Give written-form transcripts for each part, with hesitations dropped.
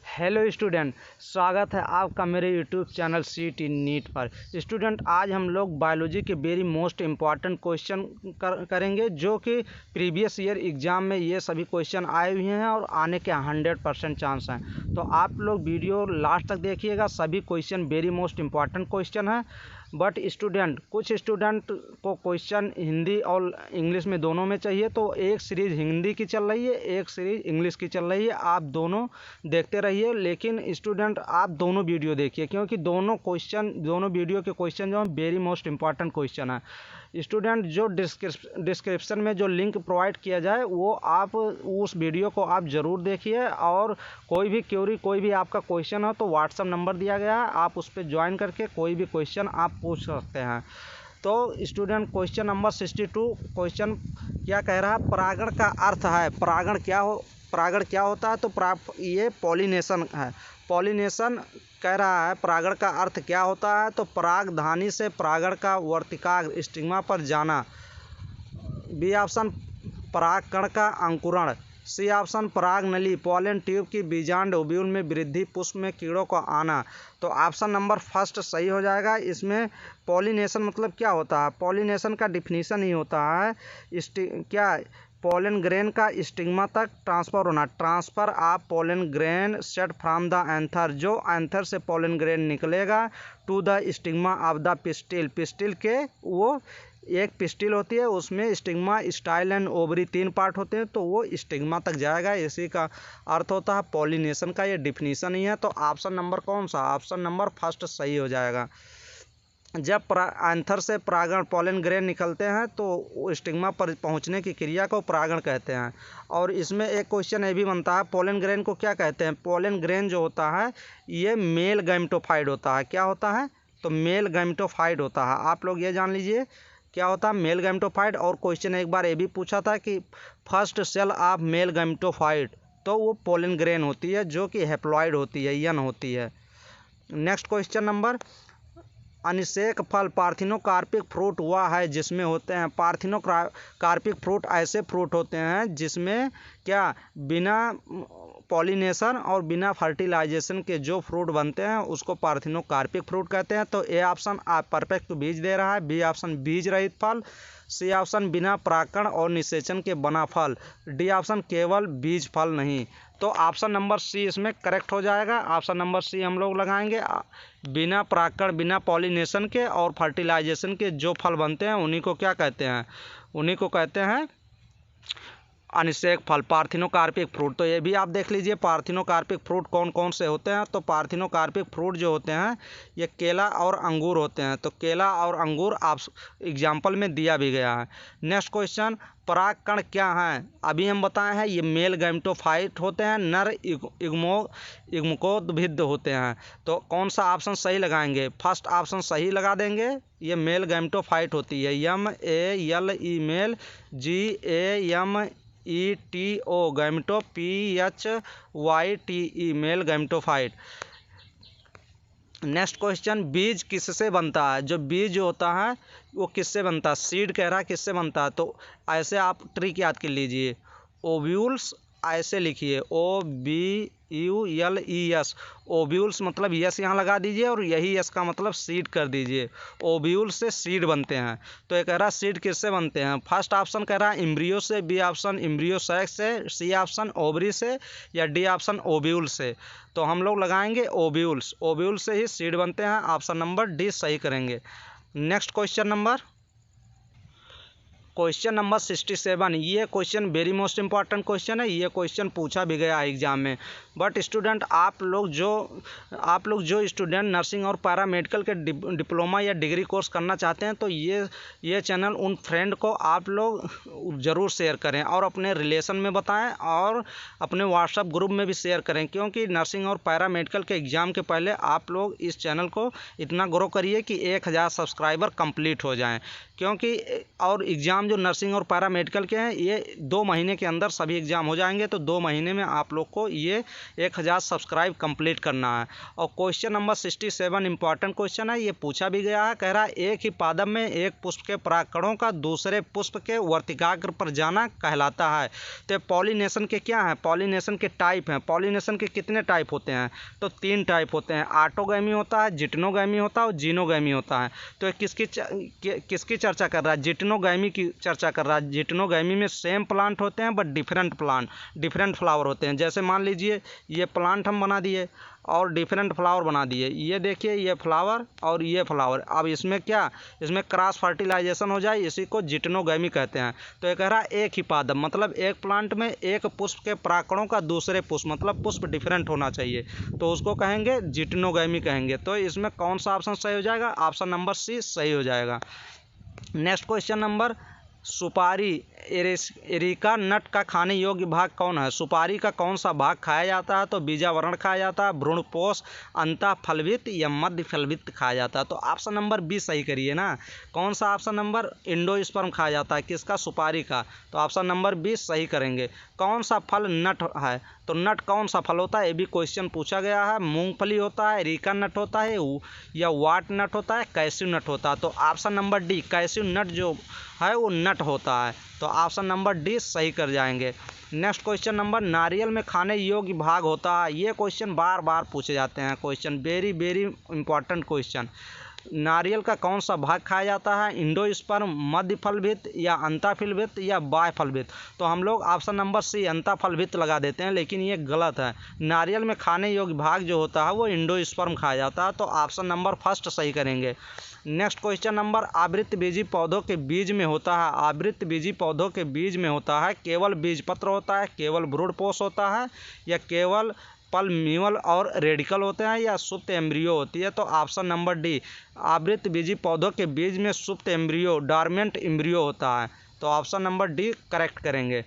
Hello student, स्वागत है आपका मेरे यूट्यूब चैनल CET नीट पर। स्टूडेंट, आज हम लोग बायोलॉजी के वेरी मोस्ट इम्पॉर्टेंट क्वेश्चन करेंगे जो कि प्रीवियस ईयर एग्ज़ाम में ये सभी क्वेश्चन आए हुए हैं और आने के 100% चांस हैं। तो आप लोग वीडियो लास्ट तक देखिएगा, सभी question very most important question है। बट स्टूडेंट, कुछ स्टूडेंट को क्वेश्चन हिंदी और इंग्लिश में दोनों में चाहिए, तो एक सीरीज़ हिंदी की चल रही है, एक सीरीज़ इंग्लिश की चल रही है। आप दोनों देखते रहिए, लेकिन स्टूडेंट आप दोनों वीडियो देखिए, क्योंकि दोनों वीडियो के क्वेश्चन जो हैं वेरी मोस्ट इंपॉर्टेंट क्वेश्चन है। स्टूडेंट, जो डिस्क्रिप्शन में जो लिंक प्रोवाइड किया जाए वो आप उस वीडियो को आप ज़रूर देखिए, और कोई भी क्वेरी, कोई भी आपका क्वेश्चन हो तो व्हाट्सएप नंबर दिया गया है, आप उस पर ज्वाइन करके कोई भी क्वेश्चन आप पूछ सकते हैं। तो स्टूडेंट, क्वेश्चन नंबर 62 क्वेश्चन क्या कह रहा है? परागण का अर्थ है। परागण क्या होता है? तो ये पॉलिनेशन है। पॉलिनेशन कह रहा है परागण का अर्थ क्या होता है? तो परागधानी से परागण का वर्तिकाग्र स्टिग्मा पर जाना। बी ऑप्शन परागकण का अंकुरण। सी ऑप्शन परागनली पॉलन ट्यूब की बीजांड ओव्यूल में वृद्धि, पुष्प में कीड़ों को आना। तो ऑप्शन नंबर फर्स्ट सही हो जाएगा। इसमें पॉलिनेशन मतलब क्या होता है? पॉलिनेशन का डिफिनीशन ही होता है क्या पोलन ग्रेन का स्टिग्मा तक ट्रांसफ़र होना। Transfer of pollen grain set from the anther, जो एंथर से पोलन ग्रेन निकलेगा, to the stigma of the pistil. Pistil के वो एक पिस्टिल होती है, उसमें stigma, style and ovary 3 part होते हैं, तो वो स्टिग्मा तक जाएगा। इसी का अर्थ होता है पॉलिनेशन का, ये डिफिनीशन ही है। तो ऑप्शन नंबर कौन सा? ऑप्शन नंबर फर्स्ट सही हो जाएगा। जब एंथर से परागण पोलन ग्रेन निकलते हैं तो स्टिग्मा पर पहुंचने की क्रिया को परागण कहते हैं। और इसमें एक क्वेश्चन ये भी बनता है, पोलन ग्रेन को क्या कहते हैं? पोलन ग्रेन जो होता है ये मेल गैमेटोफाइट होता है। क्या होता है? तो मेल गैमेटोफाइट होता है। आप लोग ये जान लीजिए क्या होता है मेल गैमेटोफाइट। और क्वेश्चन एक बार ये भी पूछा था कि first cell of male gametophyte, तो वो पोलन ग्रेन होती है जो कि हैप्लॉइड होती है, यन होती है। नेक्स्ट क्वेश्चन नंबर, अनिषेक फल पार्थिनोकार्पिक फ्रूट हुआ है जिसमें होते हैं। पार्थिनोकार्पिक फ्रूट ऐसे फ्रूट होते हैं जिसमें क्या बिना पॉलिनेशन और बिना फर्टिलाइजेशन के जो फ्रूट बनते हैं उसको पार्थिनोकार्पिक फ्रूट कहते हैं। तो ए ऑप्शन परफेक्ट बीज दे रहा है, बी ऑप्शन बीज रहित फल, सी ऑप्शन बिना परागकण और निषेचन के बना फल, डी ऑप्शन केवल बीज फल नहीं। तो ऑप्शन नंबर सी इसमें करेक्ट हो जाएगा। ऑप्शन नंबर सी हम लोग लगाएंगे। बिना परागकण, बिना पॉलिनेशन के और फर्टिलाइजेशन के जो फल बनते हैं उन्हीं को क्या कहते हैं? उन्हीं को कहते हैं अनिषेक फल, पार्थिनोकार्पिक फ्रूट। तो ये भी आप देख लीजिए पार्थिनोकार्पिक फ्रूट कौन कौन से होते हैं। तो पार्थिनोकार्पिक फ्रूट जो होते हैं ये केला और अंगूर होते हैं। तो केला और अंगूर आप एग्जाम्पल में दिया भी गया है। नेक्स्ट क्वेश्चन, परागकण क्या हैं? अभी हम बताए हैं ये मेल गैमेटोफाइट होते हैं, नर युग्मकोद्भिद होते हैं। तो कौन सा ऑप्शन सही लगाएंगे? फर्स्ट ऑप्शन सही लगा देंगे। ये मेल गैमेटोफाइट होती है, MELE male, GAMETO gameto, PHYTE male gametophyte. Next question, बीज किससे बनता है? जो बीज होता है वो किससे बनता है? सीड कह रहा है किससे बनता है? तो ऐसे आप ट्रिक याद कर लीजिए, ओव्यूल्स ऐसे लिखिए, OVULES। ओव्यूल्स मतलब यस यहाँ लगा दीजिए और यही यस का मतलब सीड कर दीजिए। ओव्यूल से सीड बनते हैं। तो ये कह रहा है सीड किससे बनते हैं? फर्स्ट ऑप्शन कह रहा है एम्ब्रियो से, बी ऑप्शन एम्ब्रियो सैक से, सी ऑप्शन ओवरी से, या डी ऑप्शन ओव्यूल से। तो हम लोग लगाएंगे ओव्यूल्स। ओव्यूल से ही सीड बनते हैं। ऑप्शन नंबर डी सही करेंगे। Next question number 67। ये question very most important question है। ये क्वेश्चन पूछा भी गया एग्जाम में। बट स्टूडेंट, आप लोग जो स्टूडेंट नर्सिंग और पैरामेडिकल के डिप्लोमा या डिग्री कोर्स करना चाहते हैं, तो ये चैनल उन फ्रेंड को आप लोग ज़रूर शेयर करें और अपने रिलेशन में बताएं और अपने व्हाट्सएप ग्रुप में भी शेयर करें, क्योंकि नर्सिंग और पैरामेडिकल के एग्ज़ाम के पहले आप लोग इस चैनल को इतना ग्रो करिए कि 1000 सब्सक्राइबर कंप्लीट हो जाएँ, क्योंकि और एग्ज़ाम एग्ज़ाम जो नर्सिंग और पैरामेडिकल के हैं ये 2 महीने के अंदर सभी एग्ज़ाम हो जाएंगे। तो 2 महीने में आप लोग को ये 1000 सब्सक्राइब कंप्लीट करना है। और क्वेश्चन नंबर 67 इंपॉर्टेंट क्वेश्चन है, ये पूछा भी गया है। कह रहा है एक ही पादप में एक पुष्प के परागकणों का दूसरे पुष्प के वर्तिकाग्र पर जाना कहलाता है। तो पॉलिनेशन के क्या हैं, पॉलिनेशन के टाइप हैं। पॉलिनेशन के कितने टाइप होते हैं, तो 3 टाइप होते हैं। ऑटोगैमी होता है, जिटनोगैमी होता है और जीनोगैमी होता है। तो किसकी चर्चा कर रहा है, जिटनोगैमी की चर्चा कर रहा है। जिटनोगैमी में सेम प्लांट होते हैं but different plant, different flower होते हैं। जैसे मान लीजिए ये प्लांट हम बना दिए और डिफरेंट फ्लावर बना दिए, ये देखिए ये फ्लावर और ये फ्लावर। अब इसमें क्या, इसमें क्रॉस फर्टिलाइजेशन हो जाए, इसी को जिटनोगैमी कहते हैं। तो ये कह रहा है एक ही पादप मतलब एक प्लांट में एक पुष्प के परागकणों का दूसरे पुष्प मतलब पुष्प डिफरेंट होना चाहिए, तो उसको कहेंगे जिटनोगैमी कहेंगे। तो इसमें कौन सा ऑप्शन सही हो जाएगा, ऑप्शन नंबर सी सही हो जाएगा। नेक्स्ट क्वेश्चन नंबर, सुपारी एरिका नट का खाने योग्य भाग कौन है। सुपारी का कौन सा भाग खाया जाता है, तो बीजावरण खाया जाता है, भ्रूणपोष, अंतःफलवित या मध्य फलवित खाया जाता है। तो ऑप्शन नंबर बी सही करिए ना। कौन सा ऑप्शन नंबर, एंडोस्पर्म खाया जाता है किसका, सुपारी का। तो ऑप्शन नंबर बी सही करेंगे। कौन सा फल नट है, तो नट कौन सा फल होता है, ये भी क्वेश्चन पूछा गया है। मूंगफली होता है, एरिका नट होता है या वाट नट होता है, कैस्यू नट होता है। तो ऑप्शन नंबर डी कैस्यू नट जो है वो नट होता है। तो ऑप्शन नंबर डी सही कर जाएंगे। नेक्स्ट क्वेश्चन नंबर, नारियल में खाने योग्य भाग होता है। ये क्वेश्चन बार बार पूछे जाते हैं, question very very important question. नारियल का कौन सा भाग खाया जाता है, इंडोस्पर्म, मध्य फलभित या अंतःफलभित या बाह्यफलभित। तो हम लोग ऑप्शन नंबर सी अंतःफलभित लगा देते हैं, लेकिन ये गलत है। नारियल में खाने योग्य भाग जो होता है वो इंडोस्पर्म खाया जाता है। तो ऑप्शन नंबर फर्स्ट सही करेंगे। नेक्स्ट क्वेश्चन नंबर, आवृतबीजी पौधों के बीज में होता है। आवृतबीजी पौधों के बीज में होता है केवल बीजपत्र होता है, केवल भ्रूणपोष होता है या केवल पल्मीवल और रेडिकल होते हैं या सुप्त एम्ब्रियो होती है। तो ऑप्शन नंबर डी आवृतबीजी पौधों के बीज में सुप्त एम्ब्रियो, डॉर्मेंट एम्ब्रियो होता है। तो ऑप्शन नंबर डी करेक्ट करेंगे।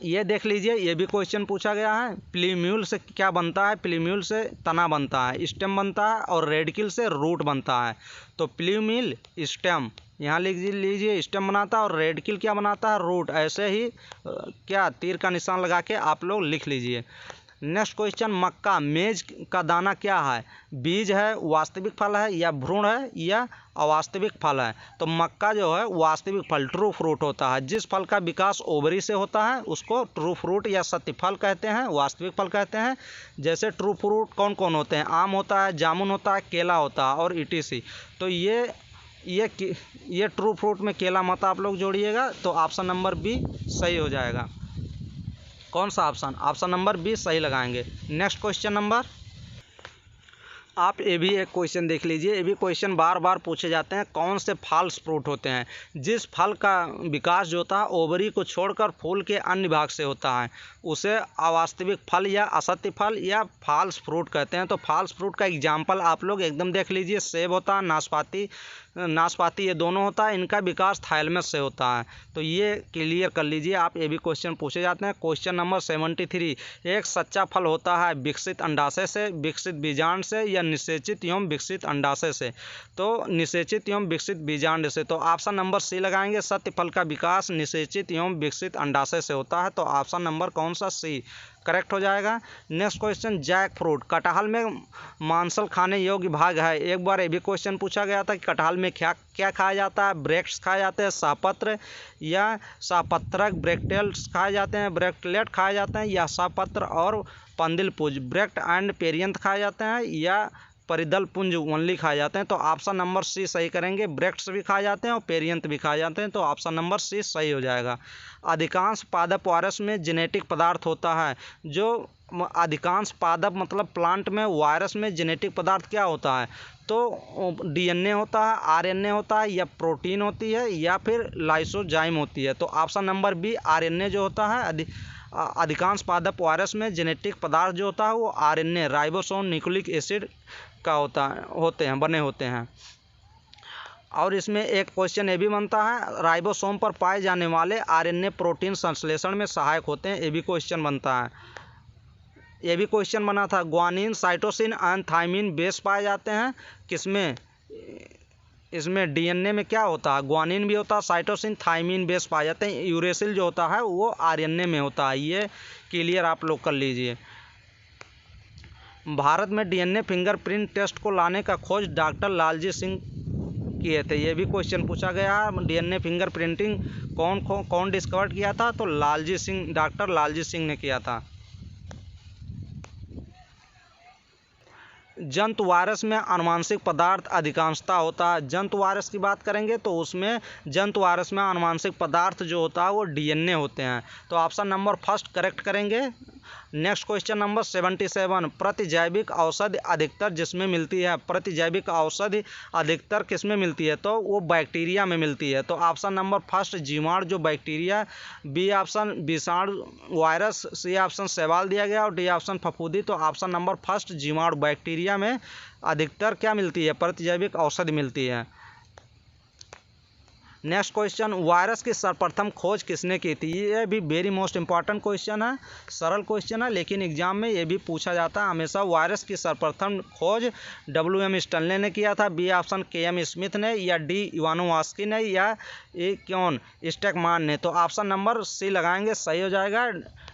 ये देख लीजिए, ये भी क्वेश्चन पूछा गया है। प्लीम्यूल से क्या बनता है, प्लीम्यूल से तना बनता है, स्टेम बनता है और रेडिकल से रूट बनता है। तो प्लीम्यूल स्टेम यहाँ लिख लीजिए, स्टेम बनाता है और रेडिकल क्या बनाता है, रूट। ऐसे ही क्या तीर का निशान लगा के आप लोग लिख लीजिए। नेक्स्ट क्वेश्चन, मक्का मेज का दाना क्या है, बीज है, वास्तविक फल है या भ्रूण है या अवास्तविक फल है। तो मक्का जो है वास्तविक फल, ट्रू फ्रूट होता है। जिस फल का विकास ओवरी से होता है उसको ट्रू फ्रूट या सत्य फल कहते हैं, वास्तविक फल कहते हैं। जैसे ट्रू फ्रूट कौन कौन होते हैं, आम होता है, जामुन होता है, केला होता है और ईटीसी। तो ये ट्रू फ्रूट में केला मत आप लोग जोड़िएगा। तो ऑप्शन नंबर बी सही हो जाएगा। कौन सा ऑप्शन, ऑप्शन नंबर बी सही लगाएंगे। नेक्स्ट क्वेश्चन नंबर, आप ये भी एक क्वेश्चन देख लीजिए। ये भी क्वेश्चन बार बार पूछे जाते हैं। कौन से फॉल्स फ्रूट होते हैं, जिस फल का विकास जो होता है ओवरी को छोड़कर फूल के अन्य भाग से होता है उसे अवास्तविक फल या असत्य फल या फॉल्स फ्रूट कहते हैं। तो फॉल्स फ्रूट का एग्जाम्पल आप लोग एकदम देख लीजिए। सेब होता है, नाशपाती ये दोनों होता है, इनका विकास थाइलमस से होता है। तो ये क्लियर कर लीजिए आप, ये भी क्वेश्चन पूछे जाते हैं। क्वेश्चन नंबर 73, एक सच्चा फल होता है विकसित अंडाशय से, विकसित बीजांड से या निषेचित एवं विकसित अंडाशय से। तो निषेचित एवं विकसित बीजांड से। तो ऑप्शन नंबर सी लगाएंगे, सत्य फल का विकास निषेचित एवं विकसित अंडाशय से होता है। तो ऑप्शन नंबर कौन सा, सी करेक्ट हो जाएगा। नेक्स्ट क्वेश्चन, जैक फ्रूट, कटहल में मांसल खाने योग्य भाग है। एक बार ये भी क्वेश्चन पूछा गया था कि कटहल में क्या क्या खाया जाता है, ब्रेक्ट्स खाए जाते हैं, सहपत्र या सहपत्रक, ब्रेक्टेल्स खाए जाते हैं, ब्रेक्टलेट खाए जाते हैं या सहपत्र और पंदिलपुंज, ब्रेक्ट एंड पेरियंथ खाए जाते हैं या परिदल पुंज ओनली खाए जाते हैं। तो ऑप्शन नंबर सी सही करेंगे। ब्रेक्ट्स भी खाए जाते हैं और पेरियंथ भी खाए जाते हैं। तो ऑप्शन नंबर सी सही हो जाएगा। अधिकांश पादप वायरस में जेनेटिक पदार्थ होता है। जो अधिकांश पादप मतलब प्लांट में वायरस में जेनेटिक पदार्थ क्या होता है, तो डीएनए होता है, आरएनए होता है या प्रोटीन होती है या फिर लाइसोजाइम होती है। तो ऑप्शन नंबर बी आरएनए जो होता है। अधिकांश पादप वायरस में जेनेटिक पदार्थ जो होता है वो आरएनए, राइबोसोम न्यूक्लिक एसिड का बने होते हैं। और इसमें एक क्वेश्चन ये भी बनता है, राइबोसोम पर पाए जाने वाले आरएनए प्रोटीन संश्लेषण में सहायक होते हैं। ये भी क्वेश्चन बनता है। ये भी क्वेश्चन बना था, guanine, cytosine and thymine base पाए जाते हैं किसमें, इसमें डीएनए में क्या होता है, ग्वानिन भी होता है, साइटोसिन थाइमिन बेस पाए जाते हैं। यूरेसिल जो होता है वो आरएनए में होता है। ये क्लियर आप लोग कर लीजिए। भारत में डीएनए फिंगरप्रिंट टेस्ट को लाने का खोज डॉक्टर लालजी सिंह किए थे। ये भी क्वेश्चन पूछा गया है। डीएनए फिंगरप्रिंटिंग कौन डिस्कवर किया था, तो लालजी सिंह, डॉक्टर लालजी सिंह ने किया था। जंतु वायरस में आनुवांशिक पदार्थ अधिकांशता होता है। जंतु वायरस की बात करेंगे तो उसमें जंतु वायरस में आनुवांशिक पदार्थ जो होता है वो डीएनए होते हैं। तो ऑप्शन नंबर फर्स्ट करेक्ट करेंगे। नेक्स्ट क्वेश्चन नंबर 77, प्रतिजैविक औषधि अधिकतर जिसमें मिलती है, प्रतिजैविक औषधि अधिकतर किसमें मिलती है, तो वो बैक्टीरिया में मिलती है। तो ऑप्शन नंबर फर्स्ट जीवाणु जो बैक्टीरिया, बी ऑप्शन विषाणु वायरस, सी ऑप्शन शैवाल दिया गया और डी ऑप्शन फफूंदी। तो ऑप्शन नंबर फर्स्ट जीवाणु बैक्टीरिया में अधिकतर क्या मिलती है, प्रतिजैविक औषधि मिलती है। नेक्स्ट क्वेश्चन, वायरस की सर्वप्रथम खोज किसने की थी। ये भी वेरी मोस्ट इंपॉर्टेंट क्वेश्चन है, सरल क्वेश्चन है, लेकिन एग्जाम में ये भी पूछा जाता है हमेशा। वायरस की सर्वप्रथम खोज WM स्टैनले ने किया था, बी ऑप्शन KM स्मिथ ने, या डी इवानोवास्की ने, या ए कौन स्टेकमान ने। तो ऑप्शन नंबर सी लगाएंगे, सही हो जाएगा।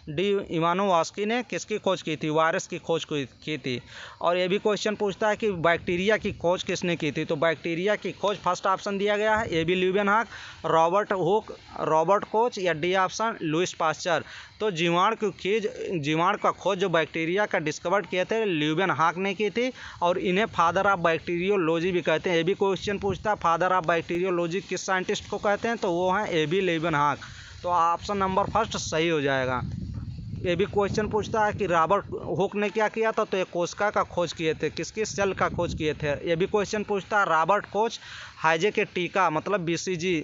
डी इवानोवास्की ने किसकी खोज की थी, वायरस की खोज की थी। और ये भी क्वेश्चन पूछता है कि बैक्टीरिया की खोज किसने की थी। तो बैक्टीरिया की खोज फर्स्ट ऑप्शन दिया गया है, AB Leeuwenhoek, Robert Hooke, Robert Koch, या डी ऑप्शन लुइस पास्चर। तो जीवाणु का खोज जो बैक्टीरिया का डिस्कवर किए थे ल्यूवेनहॉक ने की थी, और इन्हें फादर ऑफ बैक्टीरियोलॉजी भी कहते हैं। ये भी क्वेश्चन पूछता है फादर ऑफ बैक्टीरियोलॉजी किस साइंटिस्ट को कहते हैं, तो वो हैं AB ल्यूवेनहॉक। तो ऑप्शन नंबर फर्स्ट सही हो जाएगा। ये भी क्वेश्चन पूछता है कि रॉबर्ट हुक ने क्या किया था, तो ये कोशिका का खोज किए थे, किसकी सेल का खोज किए थे। ये भी क्वेश्चन पूछता है रॉबर्ट कोच हैजे के टीका मतलब BCG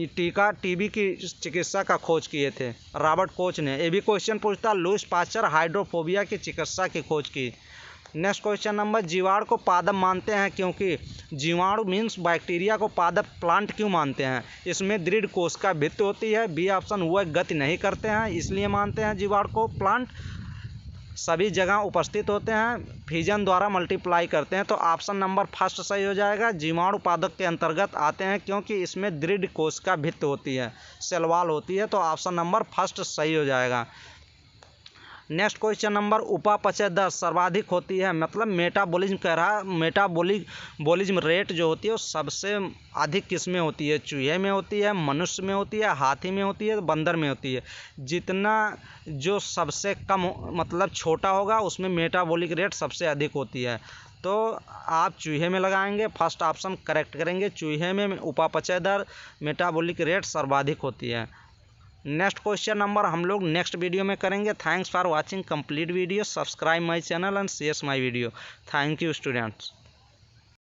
टीका TB की चिकित्सा का खोज किए थे, रॉबर्ट कोच ने। ये भी क्वेश्चन पूछता है लुइस पास्चर हाइड्रोफोबिया की चिकित्सा की खोज की। नेक्स्ट क्वेश्चन नंबर, जीवाणु को पादप मानते हैं क्योंकि, जीवाणु मीन्स बैक्टीरिया को पादप प्लांट क्यों मानते हैं। इसमें दृढ़ कोशिका भित्ति होती है, बी ऑप्शन वह गति नहीं करते हैं इसलिए मानते हैं जीवाणु को प्लांट, सभी जगह उपस्थित होते हैं, फिजन द्वारा मल्टीप्लाई करते हैं। तो ऑप्शन नंबर फर्स्ट सही हो जाएगा। जीवाणु पादप के अंतर्गत आते हैं क्योंकि इसमें दृढ़ कोशिका भित्ति होती है, सेल वॉल होती है। तो ऑप्शन नंबर फर्स्ट सही हो जाएगा। नेक्स्ट क्वेश्चन नंबर, उपापचय दर सर्वाधिक होती है, मतलब मेटाबॉलिज्म कह रहा है, मेटाबॉलिज्म रेट जो होती है वो सबसे अधिक किस में होती है, चूहे में होती है, मनुष्य में होती है, हाथी में होती है, बंदर में होती है। जितना जो सबसे कम मतलब छोटा होगा उसमें मेटाबॉलिक रेट सबसे अधिक होती है। तो आप चूहे में लगाएंगे, फर्स्ट ऑप्शन करेक्ट करेंगे, चूहे में उपापचय दर मेटाबॉलिक रेट सर्वाधिक होती है। नेक्स्ट क्वेश्चन नंबर हम लोग नेक्स्ट वीडियो में करेंगे। Thanks for watching complete video, subscribe my channel and share my video. Thank you students.